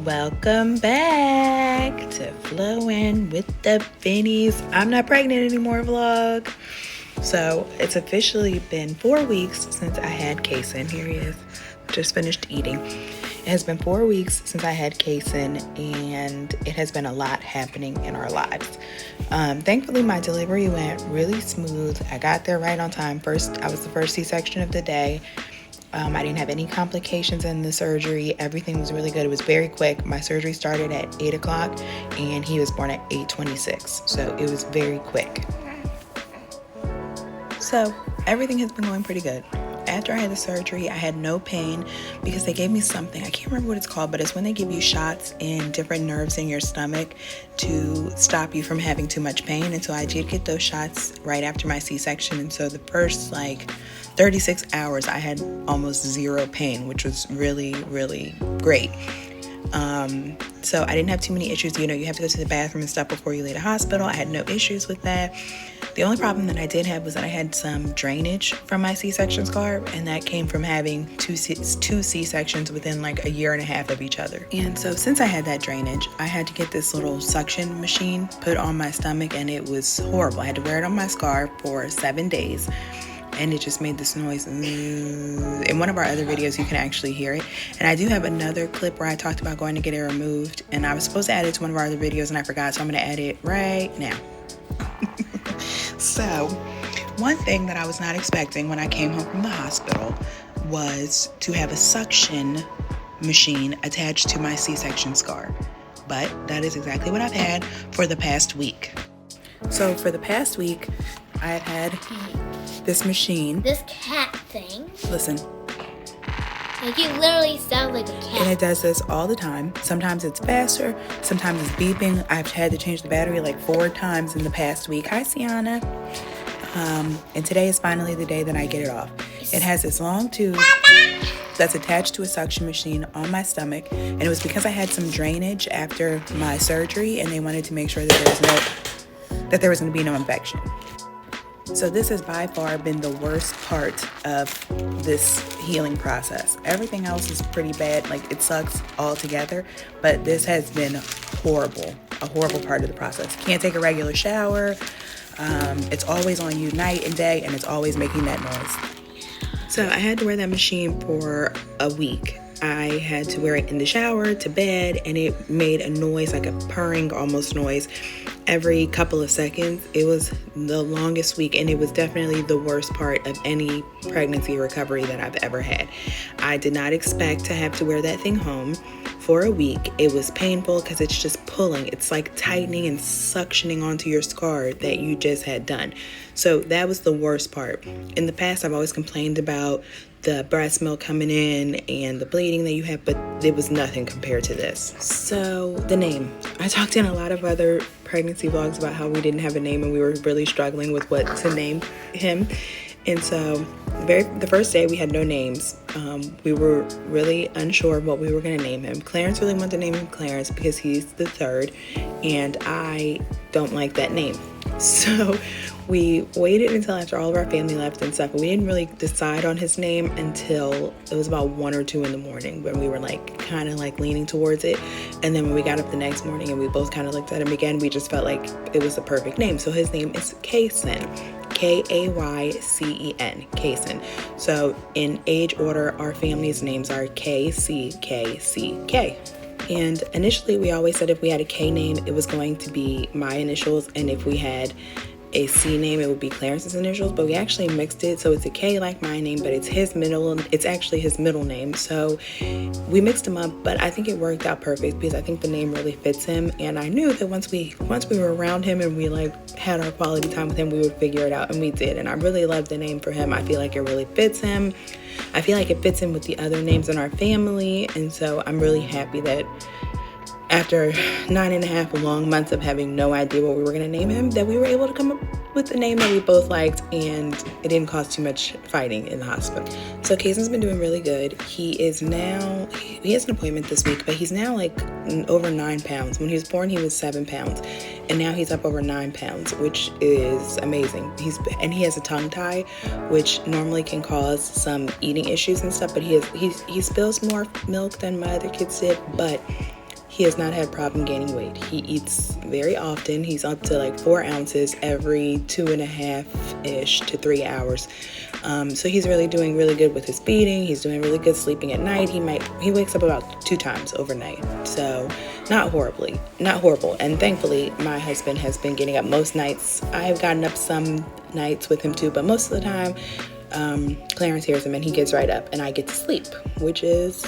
Welcome back to Flowing with the Finnies. I'm not pregnant anymore vlog. So it's officially been 4 weeks since I had Kaycen. Here he is, just finished eating. It has been 4 weeks since I had Kaycen, and it has been a lot happening in our lives. Thankfully, my delivery went really smooth. I got there right on time. I was the first C-section of the day. I didn't have any complications in the surgery. Everything was really good. It was very quick. My surgery started at 8 o'clock and he was born at 8:26. So it was very quick. So everything has been going pretty good. After I had the surgery, I had no pain because they gave me something. I can't remember what it's called, but it's when they give you shots in different nerves in your stomach to stop you from having too much pain. And so I did get those shots right after my C-section. And so the first 36 hours, I had almost zero pain, which was really, really great. So I didn't have too many issues. You have to go to the bathroom and stuff before you leave the hospital. I had no issues with that. The only problem that I did have was that I had some drainage from my C-section scar, and that came from having two C-sections within a year and a half of each other. And so since I had that drainage, I had to get this little suction machine put on my stomach, and it was horrible. I had to wear it on my scar for 7 days. And it just made this noise. In one of our other videos, you can actually hear it. And I do have another clip where I talked about going to get it removed. And I was supposed to add it to one of our other videos, and I forgot. So I'm going to add it right now. So, one thing that I was not expecting when I came home from the hospital was to have a suction machine attached to my C-section scar. But that is exactly what I've had for the past week. So, for the past week, I've had this machine. This cat thing. Listen. You literally sound like a cat. And it does this all the time. Sometimes it's faster. Sometimes it's beeping. I've had to change the battery 4 times in the past week. Hi, Sienna. And today is finally the day that I get it off. It has this long tube that's attached to a suction machine on my stomach. And it was because I had some drainage after my surgery, and they wanted to make sure that there was going to be no infection. So this has by far been the worst part of this healing process. Everything else is pretty bad, it sucks altogether, but this has been horrible, a horrible part of the process. Can't take a regular shower. It's always on you night and day, and it's always making that noise. So I had to wear that machine for a week. I had to wear it in the shower, to bed, and it made a noise, like a purring almost noise, every couple of seconds. It was the longest week, and it was definitely the worst part of any pregnancy recovery that I've ever had. I did not expect to have to wear that thing home for a week. It was painful because it's just pulling. It's like tightening and suctioning onto your scar that you just had done. So that was the worst part. In the past, I've always complained about the breast milk coming in and the bleeding that you have, but it was nothing compared to this. So the name. I talked in a lot of other pregnancy vlogs about how we didn't have a name and we were really struggling with what to name him. And so the first day we had no names. We were really unsure of what we were going to name him. Clarence really wanted to name him Clarence because he's the third, and I don't like that name. So we waited until after all of our family left and stuff, and we didn't really decide on his name until it was about 1 or 2 in the morning when we were kind of leaning towards it. And then when we got up the next morning and we both kind of looked at him again, we just felt like it was the perfect name. So his name is Kaycen. Kaycen. Kaycen. So in age order, our family's names are K, C, K, C, K. And initially, we always said if we had a K name, it was going to be my initials. And if we had a C name, it would be Clarence's initials. But we actually mixed it. So it's a K like my name, but it's actually his middle name. So we mixed them up, but I think it worked out perfect because I think the name really fits him. And I knew that once we were around him and we had our quality time with him, we would figure it out. And we did. And I really love the name for him. I feel like it really fits him. I feel like it fits in with the other names in our family, and so I'm really happy that after 9.5 long months of having no idea what we were going to name him, that we were able to come up with a name that we both liked, and it didn't cause too much fighting in the hospital. So Kaycen's been doing really good. He has an appointment this week, but he's now over 9 pounds. When he was born, he was 7 pounds, and now he's up over 9 pounds, which is amazing. He has a tongue tie, which normally can cause some eating issues and stuff, but he spills more milk than my other kids did, but he has not had problem gaining weight. He eats very often. He's up to like 4 ounces every 2.5-ish to 3 hours. So he's really doing really good with his feeding. He's doing really good sleeping at night. He wakes up about 2 times overnight. So not horrible. And thankfully, my husband has been getting up most nights. I've gotten up some nights with him too, but most of the time, Clarence hears him and he gets right up and I get to sleep, which is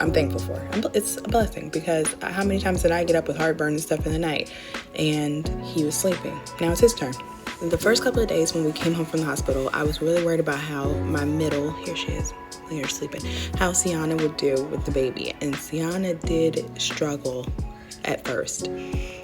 I'm thankful for. It's a blessing, because how many times did I get up with heartburn and stuff in the night and he was sleeping? Now it's his turn. The first couple of days when we came home from the hospital, I was really worried about how my middle, here she is, here sleeping, how Sienna would do with the baby. And Sienna did struggle at first.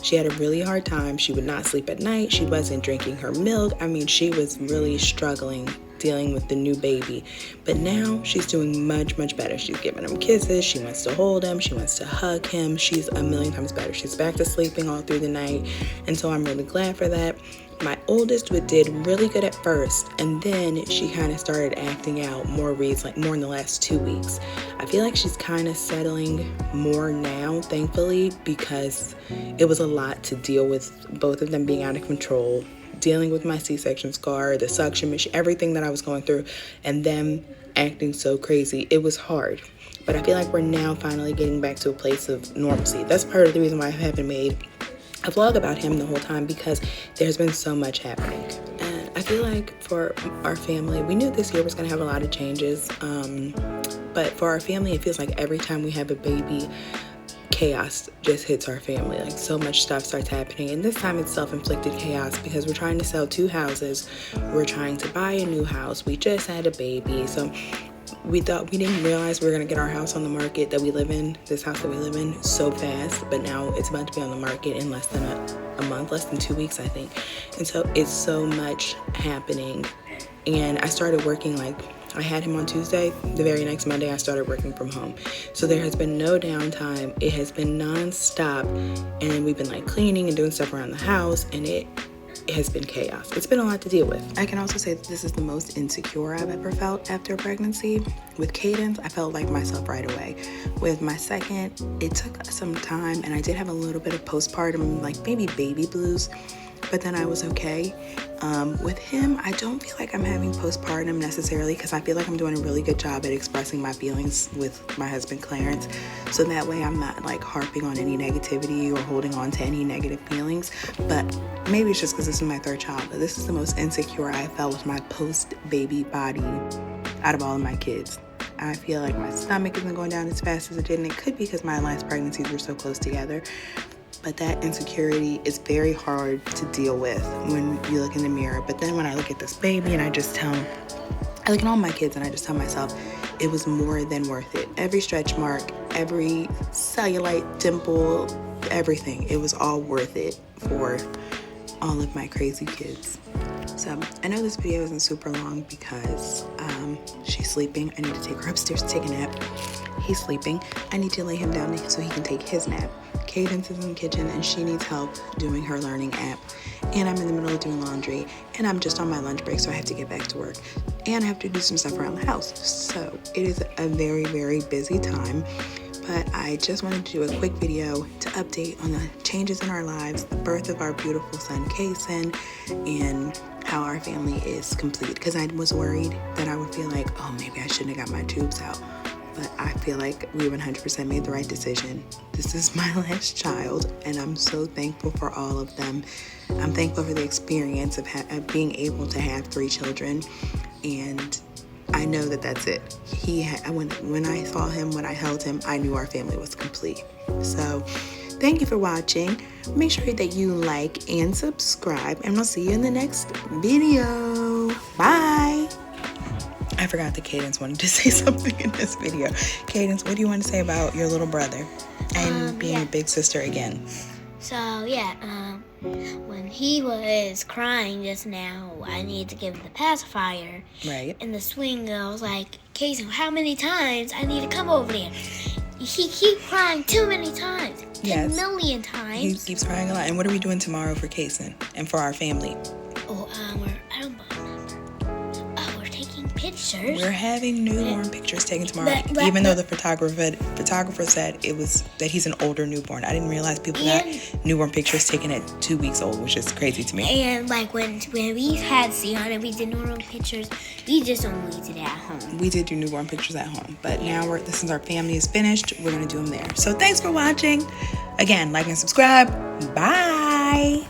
She had a really hard time. She would not sleep at night. She wasn't drinking her milk. I mean, she was really struggling dealing with the new baby. But now she's doing much, much better. She's giving him kisses. She wants to hold him. She wants to hug him. She's a million times better. She's back to sleeping all through the night. And so I'm really glad for that. My oldest did really good at first, and then she kind of started acting out more in the last 2 weeks. I feel like she's kind of settling more now, thankfully, because it was a lot to deal with, both of them being out of control, dealing with my C-section scar, the suction machine, everything that I was going through, and them acting so crazy. It was hard. But I feel like we're now finally getting back to a place of normalcy. That's part of the reason why I haven't made a vlog about him the whole time, because there's been so much happening. And I feel like for our family, we knew this year was going to have a lot of changes, but for our family, it feels like every time we have a baby, chaos just hits our family. Like, so much stuff starts happening, and this time it's self-inflicted chaos because we're trying to sell 2 houses. We're trying to buy a new house. We just had a baby, so we didn't realize we were going to get our house on the market that we live in, this house that we live in, so fast. But now it's about to be on the market in less than a month, less than 2 weeks, I think. And so it's so much happening. And I started working, I had him on Tuesday. The very next Monday, I started working from home. So there has been no downtime. It has been nonstop. And we've been cleaning and doing stuff around the house, and it has been chaos. It's been a lot to deal with. I can also say that this is the most insecure I've ever felt after pregnancy. With Kaycen, I felt like myself right away. With my second, it took some time, and I did have a little bit of postpartum, maybe baby blues, but then I was okay. With him, I don't feel like I'm having postpartum necessarily, because I feel like I'm doing a really good job at expressing my feelings with my husband Clarence, so that way I'm not harping on any negativity or holding on to any negative feelings. But maybe it's just because this is my 3rd child, but this is the most insecure I felt with my post-baby body out of all of my kids. I feel like my stomach isn't going down as fast as it did, and it could be because my last pregnancies were so close together. But that insecurity is very hard to deal with when you look in the mirror. But then when I look at this baby and I look at all my kids and I just tell myself, it was more than worth it. Every stretch mark, every cellulite, dimple, everything. It was all worth it for all of my crazy kids. So I know this video isn't super long because she's sleeping. I need to take her upstairs to take a nap. He's sleeping. I need to lay him down so he can take his nap. Cadence is in the kitchen and she needs help doing her learning app. And I'm in the middle of doing laundry, and I'm just on my lunch break, so I have to get back to work. And I have to do some stuff around the house. So it is a very, very busy time. But I just wanted to do a quick video to update on the changes in our lives, the birth of our beautiful son Kaycen, and how our family is complete. Because I was worried that I would feel like, oh, maybe I shouldn't have got my tubes out. But I feel like we 100% made the right decision. This is my last child, and I'm so thankful for all of them. I'm thankful for the experience of being able to have 3 children, and I know that that's it. When I saw him, when I held him, I knew our family was complete. So thank you for watching. Make sure that you like and subscribe, and I'll see you in the next video. Bye. I forgot that Cadence wanted to say something in this video. Cadence, what do you want to say about your little brother and being a big sister again? So, when he was crying just now, I needed to give him the pacifier. Right. In the swing, I was like, Kaycen, how many times I need to come over there? He keeps crying too many times. Yes. 10 million times. He keeps crying a lot. And what are we doing tomorrow for Kaycen and for our family? Oh, I don't remember. Oh, we're taking pictures. We're having newborn pictures taken tomorrow, But- even though the photographer said it was that he's an older newborn. I didn't realize people got newborn pictures taken at 2 weeks old, which is crazy to me. And like when we had Sienna, we did newborn pictures. We just only did it at home. We did do newborn pictures at home, but now since our family is finished, we're gonna do them there. So thanks for watching. Again, like and subscribe. Bye.